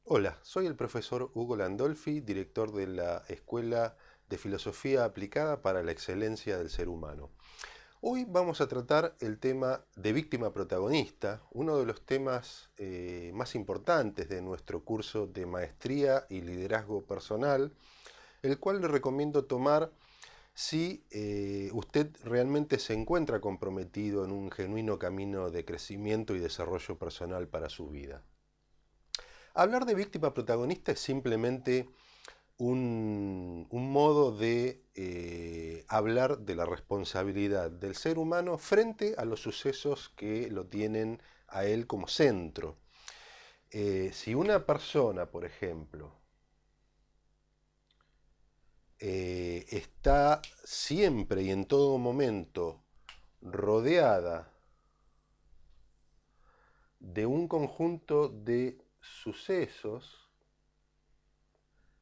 Hola, soy el profesor Hugo Landolfi, director de la Escuela de Filosofía Aplicada para la Excelencia del Ser Humano. Hoy vamos a tratar el tema de víctima protagonista, uno de los temas más importantes de nuestro curso de Maestría y Liderazgo Personal, el cual le recomiendo tomar si usted realmente se encuentra comprometido en un genuino camino de crecimiento y desarrollo personal para su vida. Hablar de víctima protagonista es simplemente un modo de hablar de la responsabilidad del ser humano frente a los sucesos que lo tienen a él como centro. Si una persona, por ejemplo, está siempre y en todo momento rodeada de un conjunto de sucesos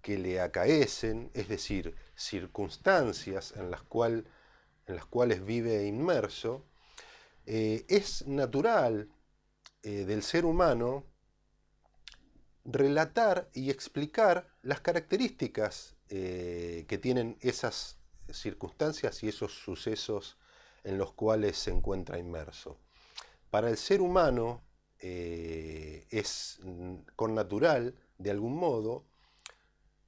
que le acaecen, es decir, circunstancias en las cuales vive inmerso, es natural del ser humano relatar y explicar las características que tienen esas circunstancias y esos sucesos en los cuales se encuentra inmerso. Para el ser humano es con natural, de algún modo,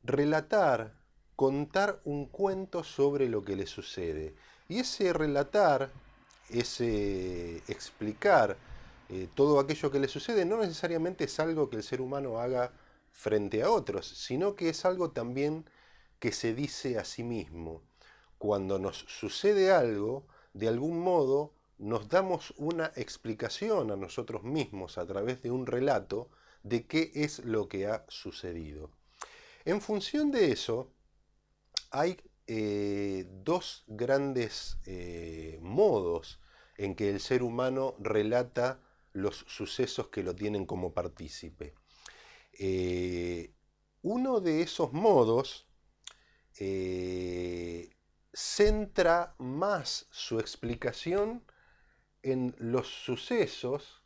relatar, contar un cuento sobre lo que le sucede. Y ese relatar, ese explicar todo aquello que le sucede, no necesariamente es algo que el ser humano haga frente a otros, sino que es algo también que se dice a sí mismo. Cuando nos sucede algo, de algún modo nos damos una explicación a nosotros mismos a través de un relato de qué es lo que ha sucedido. En función de eso, hay dos grandes modos en que el ser humano relata los sucesos que lo tienen como partícipe. Eh, Uno de esos modos eh, centra más su explicación en los sucesos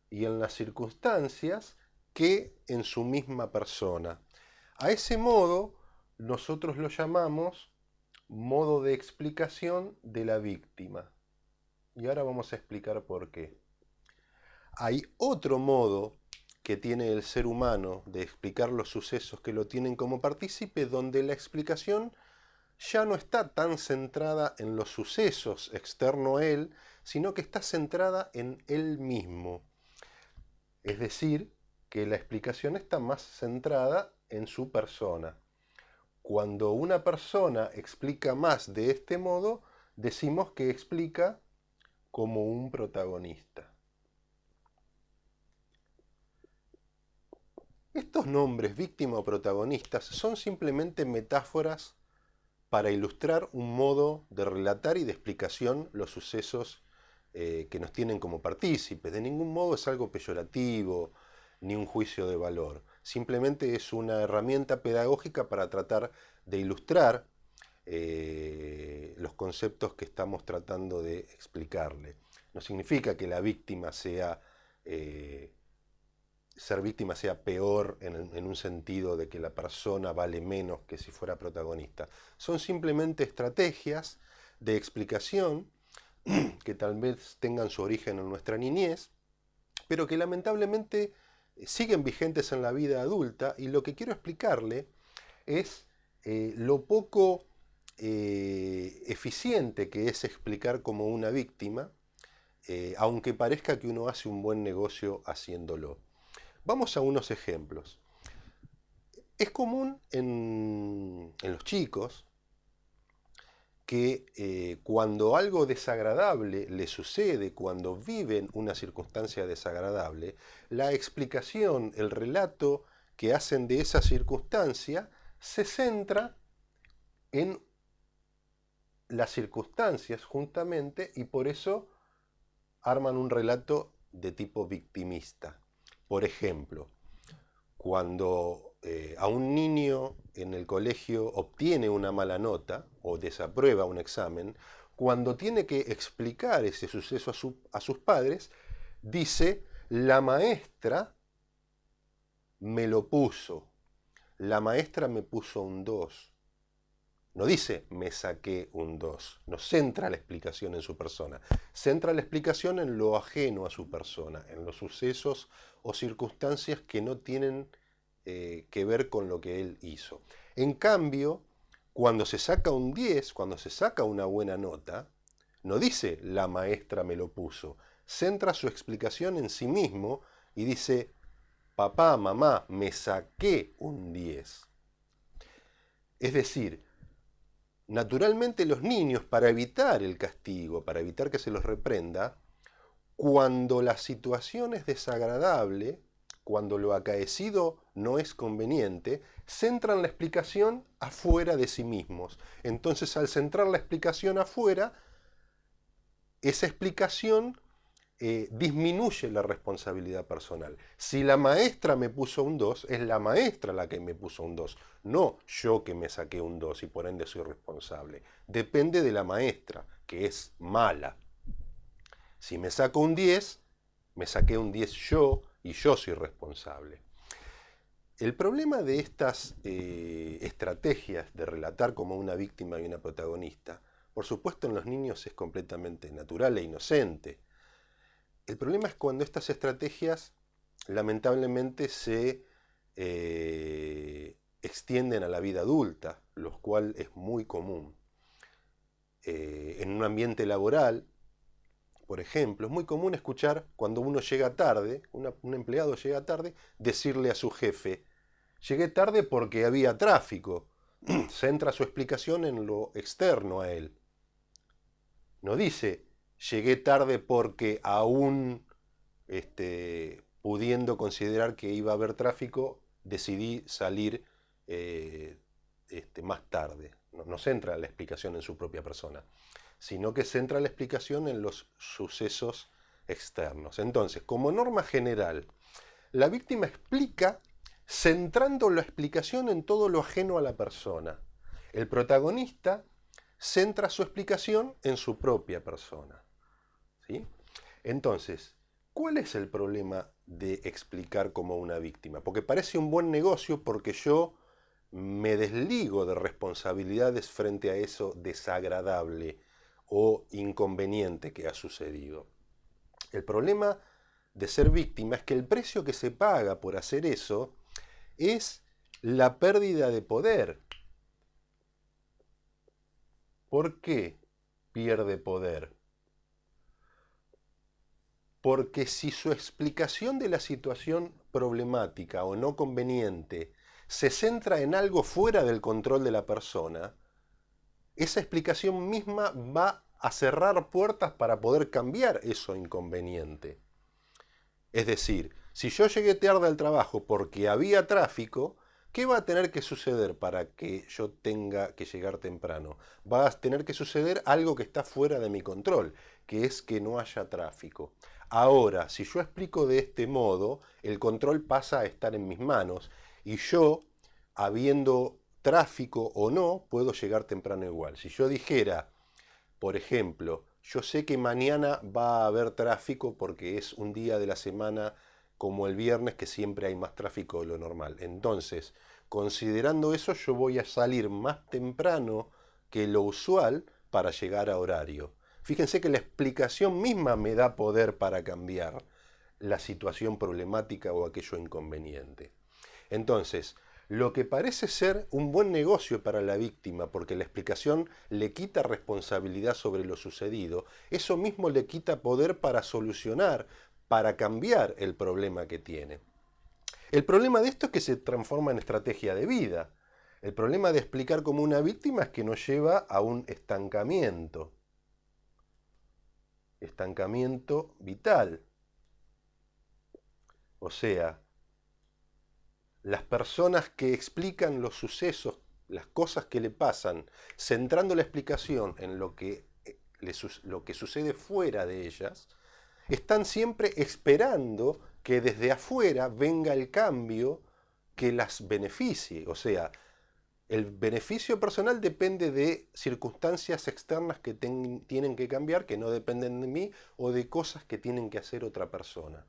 y en las circunstancias que en su misma persona. A ese modo nosotros lo llamamos modo de explicación de la víctima. Y ahora vamos a explicar por qué. Hay otro modo que tiene el ser humano de explicar los sucesos que lo tienen como partícipe, donde la explicación ya no está tan centrada en los sucesos externos a él, sino que está centrada en él mismo. Es decir, que la explicación está más centrada en su persona. Cuando una persona explica más de este modo, decimos que explica como un protagonista. Estos nombres, víctima o protagonistas, son simplemente metáforas para ilustrar un modo de relatar y de explicación los sucesos que nos tienen como partícipes. De ningún modo es algo peyorativo ni un juicio de valor. Simplemente es una herramienta pedagógica para tratar de ilustrar los conceptos que estamos tratando de explicarle. No significa que la víctima sea ser víctima sea peor en un sentido de que la persona vale menos que si fuera protagonista. Son simplemente estrategias de explicación que tal vez tengan su origen en nuestra niñez, pero que lamentablemente siguen vigentes en la vida adulta, y lo que quiero explicarle es lo poco eficiente que es explicar como una víctima, aunque parezca que uno hace un buen negocio haciéndolo. Vamos a unos ejemplos. Es común en los chicos que cuando algo desagradable les sucede, cuando viven una circunstancia desagradable, la explicación, el relato que hacen de esa circunstancia se centra en las circunstancias justamente, y por eso arman un relato de tipo victimista. Por ejemplo, cuando a un niño en el colegio obtiene una mala nota o desaprueba un examen, cuando tiene que explicar ese suceso a sus padres, dice: la maestra me lo puso, la maestra me puso un 2. No dice me saqué un 2. No centra la explicación en su persona. Centra la explicación en lo ajeno a su persona, en los sucesos o circunstancias que no tienen que ver con lo que él hizo. En cambio, cuando se saca un 10, cuando se saca una buena nota, no dice la maestra me lo puso. Centra su explicación en sí mismo y dice, papá, mamá, me saqué un 10. Es decir, naturalmente los niños, para evitar el castigo, para evitar que se los reprenda, cuando la situación es desagradable, cuando lo acaecido no es conveniente, centran la explicación afuera de sí mismos. Entonces, al centrar la explicación afuera, esa explicación disminuye la responsabilidad personal. Si la maestra me puso un 2, es la maestra la que me puso un 2, no yo que me saqué un 2 y por ende soy responsable. Depende de la maestra, que es mala. Si me saco un 10, me saqué un 10 yo y yo soy responsable. El problema de estas estrategias de relatar como una víctima y una protagonista, por supuesto en los niños es completamente natural e inocente. El problema es cuando estas estrategias lamentablemente se extienden a la vida adulta, lo cual es muy común. En un ambiente laboral, por ejemplo, es muy común escuchar cuando uno llega tarde, un empleado llega tarde, decirle a su jefe, llegué tarde porque había tráfico. Centra su explicación en lo externo a él. No dice, llegué tarde porque aún pudiendo considerar que iba a haber tráfico, decidí salir más tarde. No centra la explicación en su propia persona, sino que centra la explicación en los sucesos externos. Entonces, como norma general, la víctima explica centrando la explicación en todo lo ajeno a la persona. El protagonista centra su explicación en su propia persona. ¿Sí? Entonces, ¿cuál es el problema de explicar como una víctima? Porque parece un buen negocio porque yo me desligo de responsabilidades frente a eso desagradable o inconveniente que ha sucedido. El problema de ser víctima es que el precio que se paga por hacer eso es la pérdida de poder. ¿Por qué pierde poder? Porque si su explicación de la situación problemática o no conveniente se centra en algo fuera del control de la persona, esa explicación misma va a cerrar puertas para poder cambiar eso inconveniente. Es decir, si yo llegué tarde al trabajo porque había tráfico, ¿qué va a tener que suceder para que yo tenga que llegar temprano? Va a tener que suceder algo que está fuera de mi control, que es que no haya tráfico. Ahora, si yo explico de este modo, el control pasa a estar en mis manos y yo, habiendo tráfico o no, puedo llegar temprano igual. Si yo dijera, por ejemplo, yo sé que mañana va a haber tráfico porque es un día de la semana como el viernes que siempre hay más tráfico de lo normal. Entonces, considerando eso, yo voy a salir más temprano que lo usual para llegar a horario. Fíjense que la explicación misma me da poder para cambiar la situación problemática o aquello inconveniente. Entonces, lo que parece ser un buen negocio para la víctima, porque la explicación le quita responsabilidad sobre lo sucedido, eso mismo le quita poder para solucionar, para cambiar el problema que tiene. El problema de esto es que se transforma en estrategia de vida. El problema de explicar como una víctima es que nos lleva a un estancamiento vital. O sea, las personas que explican los sucesos, las cosas que le pasan, centrando la explicación en lo que sucede fuera de ellas, están siempre esperando que desde afuera venga el cambio que las beneficie. O sea, el beneficio personal depende de circunstancias externas que tienen que cambiar, que no dependen de mí, o de cosas que tienen que hacer otra persona.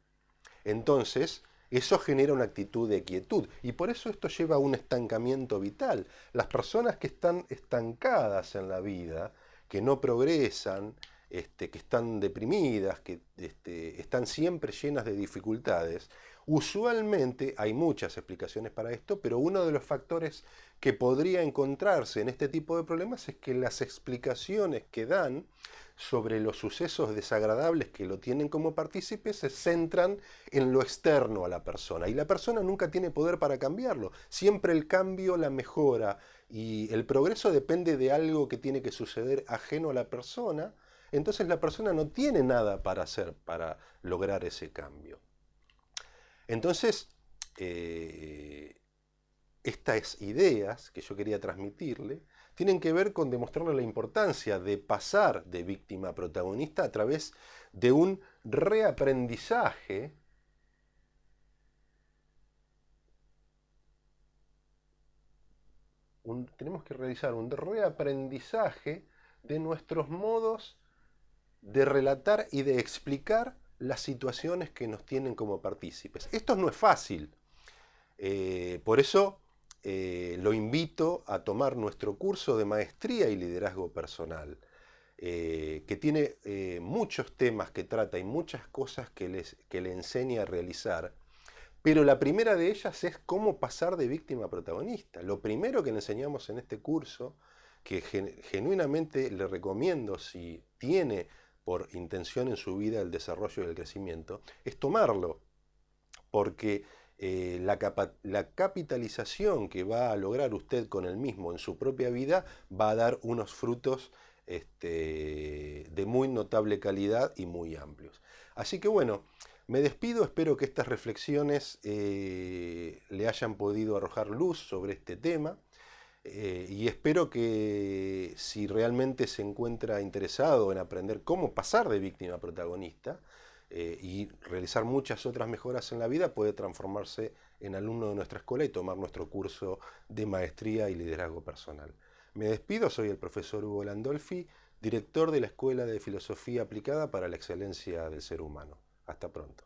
Entonces, eso genera una actitud de quietud y por eso esto lleva a un estancamiento vital. Las personas que están estancadas en la vida, que no progresan, que están deprimidas, que están siempre llenas de dificultades, usualmente hay muchas explicaciones para esto, pero uno de los factores que podría encontrarse en este tipo de problemas es que las explicaciones que dan sobre los sucesos desagradables que lo tienen como partícipe se centran en lo externo a la persona y la persona nunca tiene poder para cambiarlo. Siempre el cambio, la mejora y el progreso depende de algo que tiene que suceder ajeno a la persona, entonces la persona no tiene nada para hacer para lograr ese cambio. Entonces, estas ideas que yo quería transmitirle tienen que ver con demostrarle la importancia de pasar de víctima a protagonista a través de un reaprendizaje tenemos que realizar un reaprendizaje de nuestros modos de relatar y de explicar las situaciones que nos tienen como partícipes. Esto no es fácil, por eso lo invito a tomar nuestro curso de maestría y liderazgo personal, que tiene muchos temas que trata y muchas cosas que le enseña a realizar, pero la primera de ellas es cómo pasar de víctima a protagonista. Lo primero que le enseñamos en este curso, que genuinamente le recomiendo si tiene por intención en su vida el desarrollo y el crecimiento, es tomarlo, porque la capitalización que va a lograr usted con el mismo en su propia vida va a dar unos frutos de muy notable calidad y muy amplios. Así que bueno, me despido, espero que estas reflexiones le hayan podido arrojar luz sobre este tema. Y espero que si realmente se encuentra interesado en aprender cómo pasar de víctima a protagonista y realizar muchas otras mejoras en la vida, puede transformarse en alumno de nuestra escuela y tomar nuestro curso de maestría y liderazgo personal. Me despido, soy el profesor Hugo Landolfi, director de la Escuela de Filosofía Aplicada para la Excelencia del Ser Humano. Hasta pronto.